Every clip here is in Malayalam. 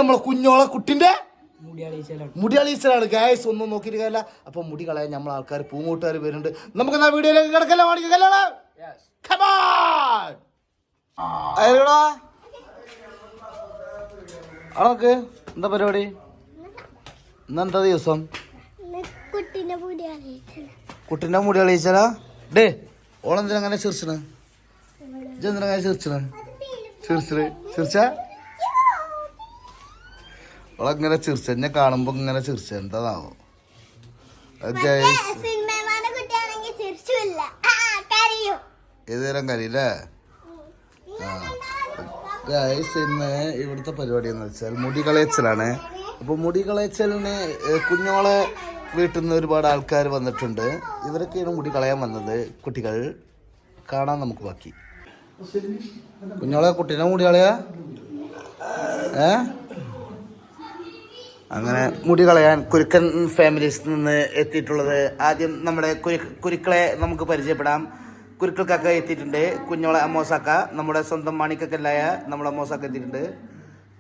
നമ്മളെ കുഞ്ഞോളെ കുട്ടിന്റെ മുടി അളീച്ചലാണ് ഗായ്സ്. ഒന്നും നോക്കിയിട്ട് കാര്യമില്ല. അപ്പൊ മുടി കളയാൻ നമ്മളെ ആൾക്കാർ പൂങ്ങോട്ടുകാർ വരുന്നുണ്ട്. നമുക്ക് എന്നാ വീഡിയോയിലേക്ക് കിടക്കല്ലോ. അവൾക്ക് എന്താ പരിപാടി? ഇന്നെന്താ ദിവസം? കുട്ടിന്റെ മുടി അളീച്ചലാ. ഡേ ഓളെന്തിനാ അങ്ങനെ ചിരിച്ചണ്? ഇതെന്തിനാ അങ്ങനെ ചിരിച്ചണ്? ചിരിച്ച ഓളങ്ങനെ ചിരിച്ച എന്നെ കാണുമ്പോ ഇങ്ങനെ ചിരിച്ച എന്താണാവോ? ഏതുതരം കരിയില്ലേ? ഇന്ന് ഇവിടുത്തെ പരിപാടി എന്ന് വെച്ചാൽ മുടി കളയച്ചലാണ്. അപ്പൊ മുടി കളയച്ചലിന് കുഞ്ഞോളെ വീട്ടിൽ നിന്ന് ഒരുപാട് ആൾക്കാർ വന്നിട്ടുണ്ട്. ഇവരൊക്കെയാണ് മുടി കളയാൻ വന്നത്. കുട്ടികൾ കാണാൻ നമുക്ക് ബാക്കി. കുഞ്ഞോളെ കുട്ടീനെ മുടി കളയാ അങ്ങനെ മുടി കളയാൻ കുരുക്കൻ ഫാമിലീസിൽ നിന്ന് എത്തിയിട്ടുള്ളത്. ആദ്യം നമ്മുടെ കുരുക്കളെ നമുക്ക് പരിചയപ്പെടാം. കുരുക്കൾക്കൊക്കെ എത്തിയിട്ടുണ്ട്. കുഞ്ഞോളെ അമ്മോസാക്ക, നമ്മുടെ സ്വന്തം മാണിക്കല്ലായ നമ്മുടെ അമ്മോസാക്ക എത്തിയിട്ടുണ്ട്.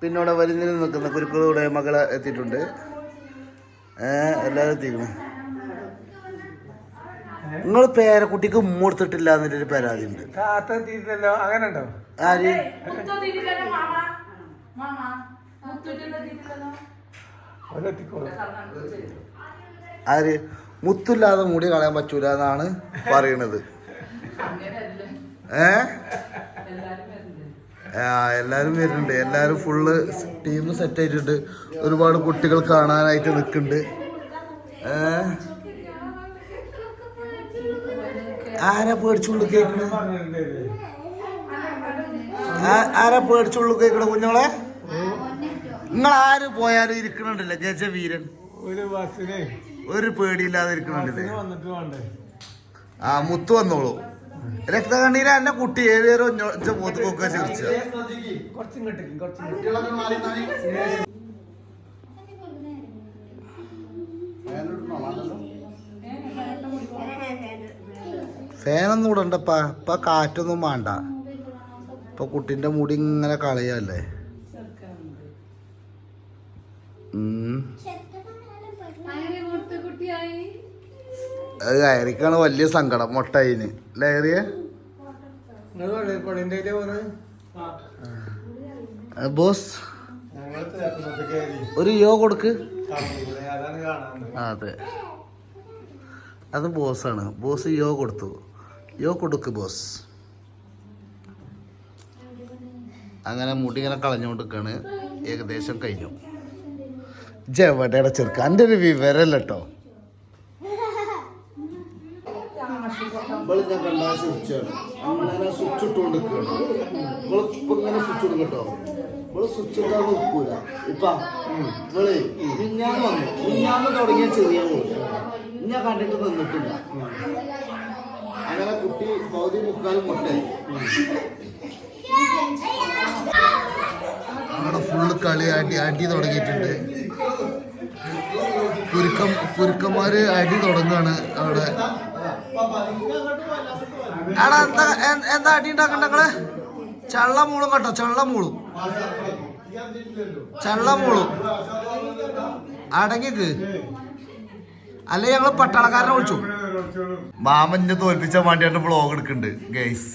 പിന്നെ ഇവിടെ വലിഞ്ഞിൽ നിൽക്കുന്ന കുരുക്കളുടെ മകള് എത്തിയിട്ടുണ്ട്. എല്ലാവരും എത്തിക്കണം. നിങ്ങൾ പേരക്കുട്ടിക്ക് ഉമ്മ കൊടുത്തിട്ടില്ല എന്നൊരു പരാതി ഉണ്ട്. ആര് ആര് മുത്തില്ലാതെ മുടി കളയാൻ പറ്റൂല എന്നാണ് പറയണത്. എല്ലാരും വരുന്നുണ്ട്. എല്ലാരും ഫുള്ള് ടീം സെറ്റ് ആയിട്ടുണ്ട്. ഒരുപാട് കുട്ടികൾ കാണാനായിട്ട് നിൽക്കുന്നുണ്ട്. ആരാ പേടിച്ചുള്ളു കേക്കണ്? ആരാ പേടിച്ചുള്ളു കേക്കണ? കുഞ്ഞോളെ നിങ്ങൾ ആര് പോയാലും ഇരിക്കണുണ്ടല്ലേ ഗജവീരൻ. ഒരു പേടിയില്ലാതെ ഇരിക്കണുണ്ടല്ലേ. മുത്തു വന്നോളൂ. രക്തകണ്ണീര എന്നെ കുട്ടി ഏതേരോ മൂത്തുകൊക്കെ ചിരിച്ചു. ഫാനൊന്നും ഇവിടെ ഉണ്ടപ്പാ. ഇപ്പൊ കാറ്റൊന്നും വേണ്ട. ഇപ്പൊ കുട്ടിന്റെ മുടി ഇങ്ങനെ കളയല്ലേ. അത് കയറിക്കാണ് വലിയ സങ്കടം. മൊട്ടയിന് ലേറിയ ബോസ് ഒരു യോ കൊടുക്ക്. അതെ അത് ബോസാണ്. ബോസ് യോ കൊടുത്തു. യോ കൊടുക്ക് ബോസ്. അങ്ങനെ മുടി ഇങ്ങനെ കളഞ്ഞുകൊണ്ടിരിക്കാണ്. ഏകദേശം കഴിഞ്ഞു. ജെവടയുടെ ചെറുക്ക എൻ്റെ ഒരു വിവരല്ല കേട്ടോ. ഞാൻ കണ്ടാ സ്വിച്ചാണ്. അങ്ങനെ സ്വിച്ച് ഇട്ടുകൊണ്ടിരിക്കുകയാണ്. ഇപ്പൊ ഇങ്ങനെ സ്വിച്ച് ഇടും കേട്ടോ. ഇവള് സ്വിച്ച് ഇട്ടാൽ നിൽക്കൂല. ഇപ്പൊ ഇവള് മിഞ്ഞാന്ന് വന്നു. മിഞ്ഞാന്ന് തുടങ്ങിയ ചെറിയ ഞാൻ കണ്ടിട്ട് നിന്നിട്ടില്ല. അങ്ങനെ കുട്ടി പകുതി മുക്കാലും മുട്ടായി. അവിടെ ഫുള്ള് കളി അടി തുടങ്ങിയിട്ടുണ്ട്. കുരുക്കന്മാര് അടി തുടങ്ങാണ് അവിടെ. എന്താ അടി ഉണ്ടാക്കണ്ട നിങ്ങള്? ചള്ളമൂളും കേട്ടോ. ചള്ളമൂളും അടങ്ങിക്ക്. അല്ലെ ഞങ്ങള് പട്ടാളക്കാരനെ വിളിച്ചു. മാമനെ തോൽപ്പിച്ചാൻ വേണ്ടിയാണ് വ്ളോഗ് എടുക്കുന്നുണ്ട് ഗൈസ്.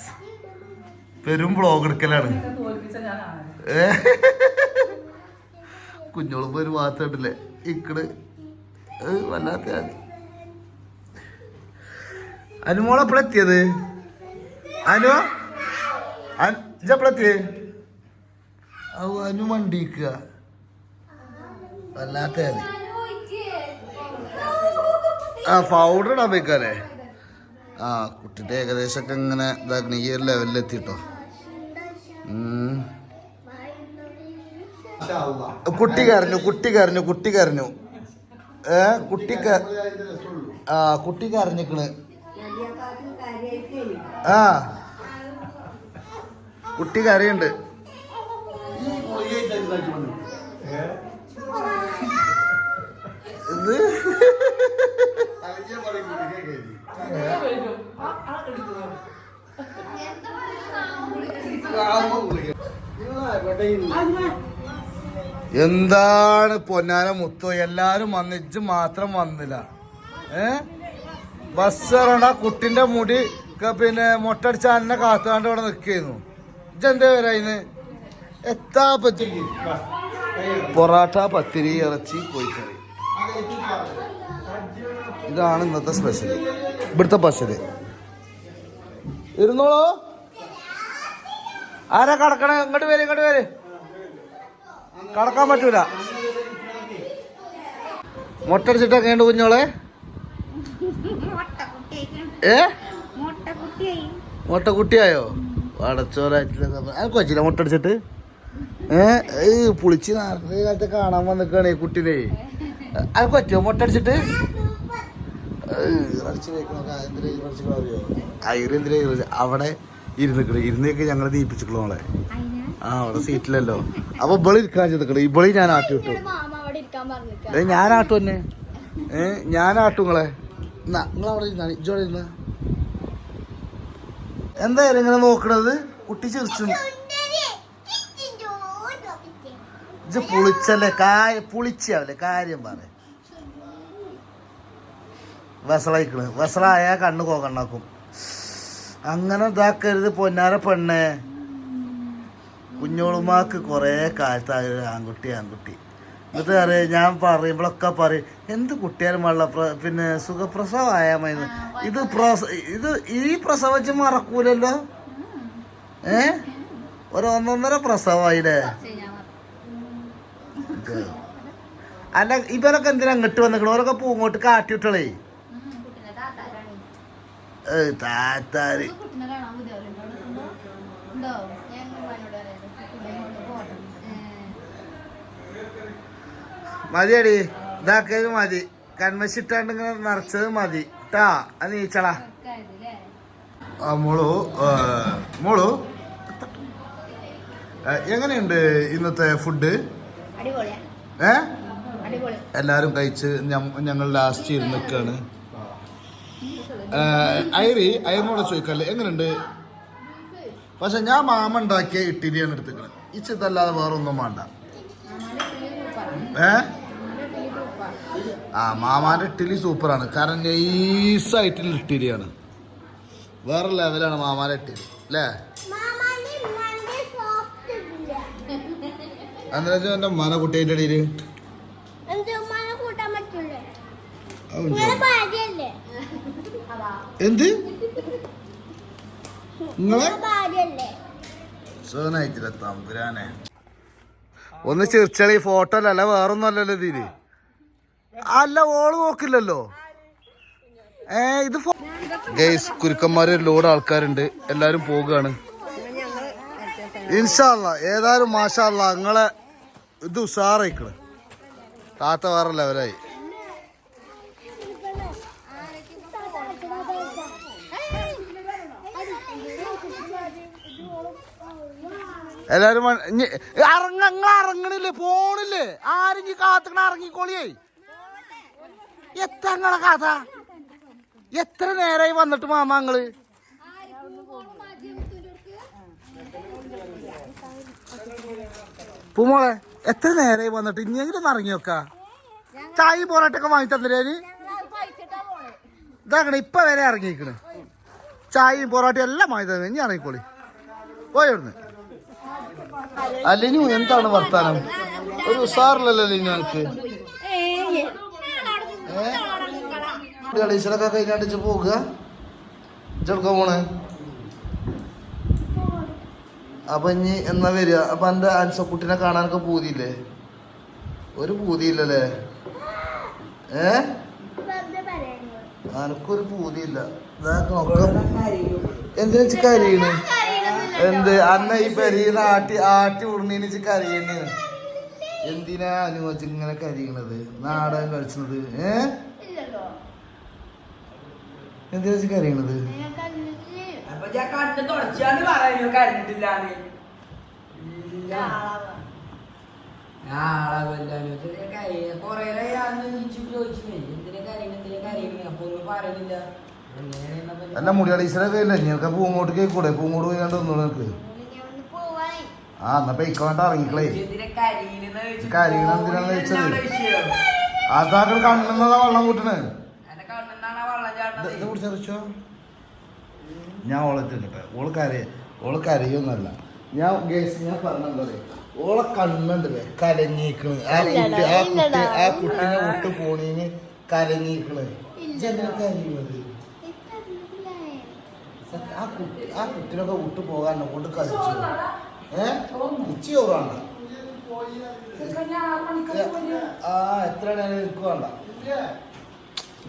പെരും വ്ളോഗ് എടുക്കലാണ്. കുഞ്ഞോളുമ്പോ ഒരു ഭാഗത്തുണ്ടല്ലേ ഇക്കട് വല്ലാത്ത. അനുമോളെ എപ്പോഴെത്തിയത്? എപ്പോഴെത്തിയേ? അനു വണ്ടിക്കുക വല്ലാത്ത. പൗഡർ ഇടാൻ പോയിക്കാലേ. കുട്ടിന്റെ ഏകദേശം ഒക്കെ ഇങ്ങനെ ഇതാക്കണം. ഈ ഒരു ലെവലിലെത്തിട്ടോ. കുട്ടി കരഞ്ഞു. കുട്ടി കരഞ്ഞിക്കണ്. കുട്ടി കരയുണ്ട്. ഇത് എന്താണ് പൊന്നാന മുത്തോ, എല്ലാരും വന്ന് ഇജ്ജ് മാത്രം വന്നില്ല. ബസ് ഇറണ്ട കുട്ടിന്റെ മുടി പിന്നെ മൊട്ടടിച്ച അന്നെ കാത്താണ്ട് ഇവിടെ നിൽക്കുന്നു. ഇജ്ജെന്താ വരായിന്ന് എത്താ പറ്റി? പൊറാട്ട, പത്തിരി, ഇറച്ചി, കോഴിക്കറി. ഇതാണ് ഇന്നത്തെ സ്പെഷ്യല്, ഇവിടുത്തെ സ്പെഷ്യല്. ഇരുന്നോളൂ. ആരാ കടക്കണേ? ഇങ്ങോട്ട് വരും, ഇങ്ങോട്ട് വരും. കടക്കാൻ പറ്റൂല. മൊട്ടടിച്ചിട്ടൊക്കെ ഉണ്ട് കുഞ്ഞോളെ. മൊട്ടക്കുട്ടിയായോ? അടച്ചോറായിട്ടില്ല. അതൊക്കെ വച്ചില്ല മൊട്ടടിച്ചിട്ട്. പുളിച്ച് നേരത്തെ കാലത്ത് കാണാൻ വന്നിക്കാണ് കുട്ടിനെ. അതൊക്കെ പറ്റുമോ മൊട്ടടിച്ചിട്ട്? ഇറച്ചി വയ്ക്കണ അറിയോ? അയിരെന്തിനാ അവിടെ ഇരുന്നേക്ക് ഞങ്ങളെ ദീപിച്ചിട്ടുള്ള മോളെ. ആ അവിടെ സീറ്റിലല്ലോ. അപ്പൊ ഇബളി ഇരിക്കാൻ ചെയ്തിക്കണേ. ഇബളി ഞാൻ ആട്ടി വിട്ടു. ഞാൻ ആട്ടു തന്നെ. ഞാൻ ആട്ടു നിങ്ങളെ. നിങ്ങളവിടെ ഇരുന്നാണ് ഇജോടെ ഇരുന്ന. എന്തായാലും ഇങ്ങനെ നോക്കണത്? കുട്ടി ചിരിച്ചു. ഇജ് പുളിച്ചല്ലേ? പുളിച്ചാവല്ലേ? കാര്യം പറ. വസളായിക്കണ്. വസളായ കണ്ണ് കോകണ്ണാക്കും. അങ്ങനെ ഇതാക്കരുത് പൊന്നാര പെണ്ണെ. കുഞ്ഞോളുമാക്ക് കൊറേ കാലത്തായ ആൺകുട്ടി. എന്നിട്ട് അറിയാം ഞാൻ പറയുമ്പോഴൊക്കെ പറയും എന്ത് കുട്ടിയാലും വെള്ള പിന്നെ സുഖപ്രസവമായാൽ മതി. ഇത് ഈ പ്രസവിച്ച് മറക്കൂലല്ലോ. ഒരു 1.5 പ്രസവമായില്ലേ? അല്ല ഇവരൊക്കെ എന്തിനാ അങ്ങോട്ട് വന്നിക്കണ? ഓരൊക്കെ പൂങ്ങോട്ട് കാട്ടിവിട്ടളേ. താത്താര് മതിയടി. ഇതാക്കിയത് മതി. കൺവശിട്ടാണ്ട് ഇങ്ങനെ നിറച്ചത് മതി ട്ടാ. അത് നീച്ചളാ. മോളു എങ്ങനെയുണ്ട് ഇന്നത്തെ ഫുഡ്? എല്ലാരും കഴിച്ച് ഞങ്ങൾ ലാസ്റ്റ് ഇരുന്നിക്കാണ്. അയറിനോടെ ചോദിക്കല്ലേ എങ്ങനെയുണ്ട്? പക്ഷെ ഞാൻ മാമ ഉണ്ടാക്കിയ ഇഡ്ഡലിയാണ് എടുത്തിക്കണത്. ഇച്ചതല്ലാതെ വേറെ ഒന്നും വേണ്ട. മാമാന്റെ ഇഡ്ഡലി സൂപ്പറാണ്. കാരണം നൈസായിട്ടുള്ള ഇഡ്ഡലിയാണ്. വേറെ ലെവലാണ് മാമാന്റെ ഇഡ്ഡലി അല്ലേ? എന്താ എന്റെ മന കുട്ടിയുടെ ഇടയില് എന്ത് നിങ്ങളെ സോനായിട്ടില്ല തമ്പുരാനെ. ഒന്ന് ചിരിച്ചളി. ഫോട്ടോ അല്ല വേറൊന്നും അല്ലല്ലോ ഇതില്. അല്ല ഓള് നോക്കില്ലല്ലോ. ഇത് ഗൈസ് കുരുക്കന്മാര് ലോഡ് ആൾക്കാരുണ്ട്. എല്ലാരും പോകുകയാണ് ഇൻഷാ അല്ലാ. ഏതായാലും മാഷാ അല്ലാ നിങ്ങളെ ഇത് ഉഷാറായിക്കണ്. താത്ത വേറെ ലെവലായി. എല്ലാരും ഇറങ്ങണില്ലേ? പോണില്ലേ? ആരെങ്കിലും കാത്തുക്കണ ഇറങ്ങിക്കോളിയേ. എത്രങ്ങളെ കഥ? എത്ര നേരായി വന്നിട്ട് മാമാങ്ങള്? പൂമോളെ എത്ര നേരായി വന്നിട്ട്? ഇനിയെങ്കിലും ഇറങ്ങി നോക്കാ. ചായ പൊറോട്ടൊക്കെ വാങ്ങി തന്നില്ലേന്? ഇതാക്കണ ഇപ്പൊ വരെ ഇറങ്ങിക്കണ്. ചായയും പൊറോട്ടയും എല്ലാം വാങ്ങി തന്നെ. ഇനി ഇറങ്ങിക്കോളി പോയിവിടുന്ന്. അല്ലിനു എന്താണ് വർത്താനം? ഒരു ഉസാറില്ലല്ലോ അല്ലിനു എനിക്ക്. കളീശ്വരൊക്കെ കഴിഞ്ഞാണ്ടിച്ച് പോകുക. ചെറുക്ക പോണേ. അപ്പൊ ഇനി എന്നാ വരിക? അപ്പൊ എന്റെ അൻസക്കുട്ടിനെ കാണാനൊക്കെ പൂതിയില്ലേ? ഒരു പൂതിയില്ലല്ലേ? എനക്കൊരു പൂതിയില്ല. എന്തിനാ കരയണ്? എന്ത് അന്ന ഈ പെരീന്ന് ആട്ടി ഉടനീന് കരയണ്? എന്തിനാ അനുവദിച്ച് ഇങ്ങനെ കരിയണത്? നാടകം കളിച്ചത്? എന്തിനാ കരിയണത്? അല്ല മുടിയാളീശ്വരൊക്കെ ഇല്ല. ഞങ്ങൾക്ക് പൂങ്ങോട്ട് കേക്കൂടെ? പൂങ്ങോട്ട് പോയി കണ്ട് ഒന്നുകൂടെ നിനക്ക് ആ എന്നാ പെയ്ക്കോണ്ട് ഇറങ്ങിക്കളേ കരീണ എന്തിനാന്ന് വെച്ചത് അതാക്കൾ കണ്ണുന്നതാ വെള്ളം കൂട്ടണ് ഇത് കുടിച്ചോ ഞാൻ ഓളെ തിന്നിട്ടെ ഓള് കരയൊന്നല്ല ഞാൻ പറഞ്ഞെന്താ ഓളെ കണ്ണുണ്ടല്ലേ കലങ്ങിക്കണ് ആ കുട്ടിനെ വിട്ട് പോണീന് കലങ്ങിക്കണ് കരയുന്നത് ആ കുട്ടിനൊക്കെ വിട്ടു പോകാൻ കൊണ്ട് കളിച്ചു ഉച്ച ചോറാണ്ട എത്രയാണ് എനിക്ക് വേണ്ട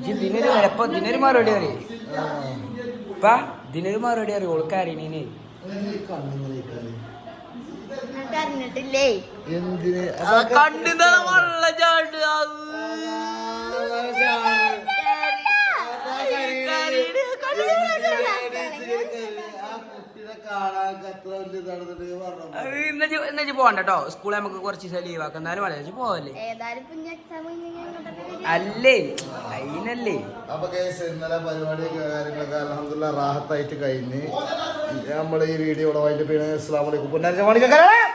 ഇതിനൊരു മറുപടി അറിയാം ഇതിനൊരു മറുപടി അറിയാം ഓൾക്കറിയണേ അറിഞ്ഞിട്ടില്ലേ എന്തിന് കണ്ണിതാ വള്ള ചാട് പോകണ്ടോ സ്കൂളിൽ നമുക്ക് കുറച്ച് ദിവസം ലീവ് ആക്കാം എന്നാലും വളരെ പോവല്ലേ അല്ലേ അതിനല്ലേ അപ്പൊ ഇന്നലെ പരിപാടി കാര്യങ്ങളൊക്കെ അൽഹംദുലില്ലാഹ് റാഹത്തായിട്ട് കഴിഞ്ഞ് നമ്മൾ ഈ വീഡിയോ അസ്സലാമു അലൈക്കും പുനർജമാണിക്ക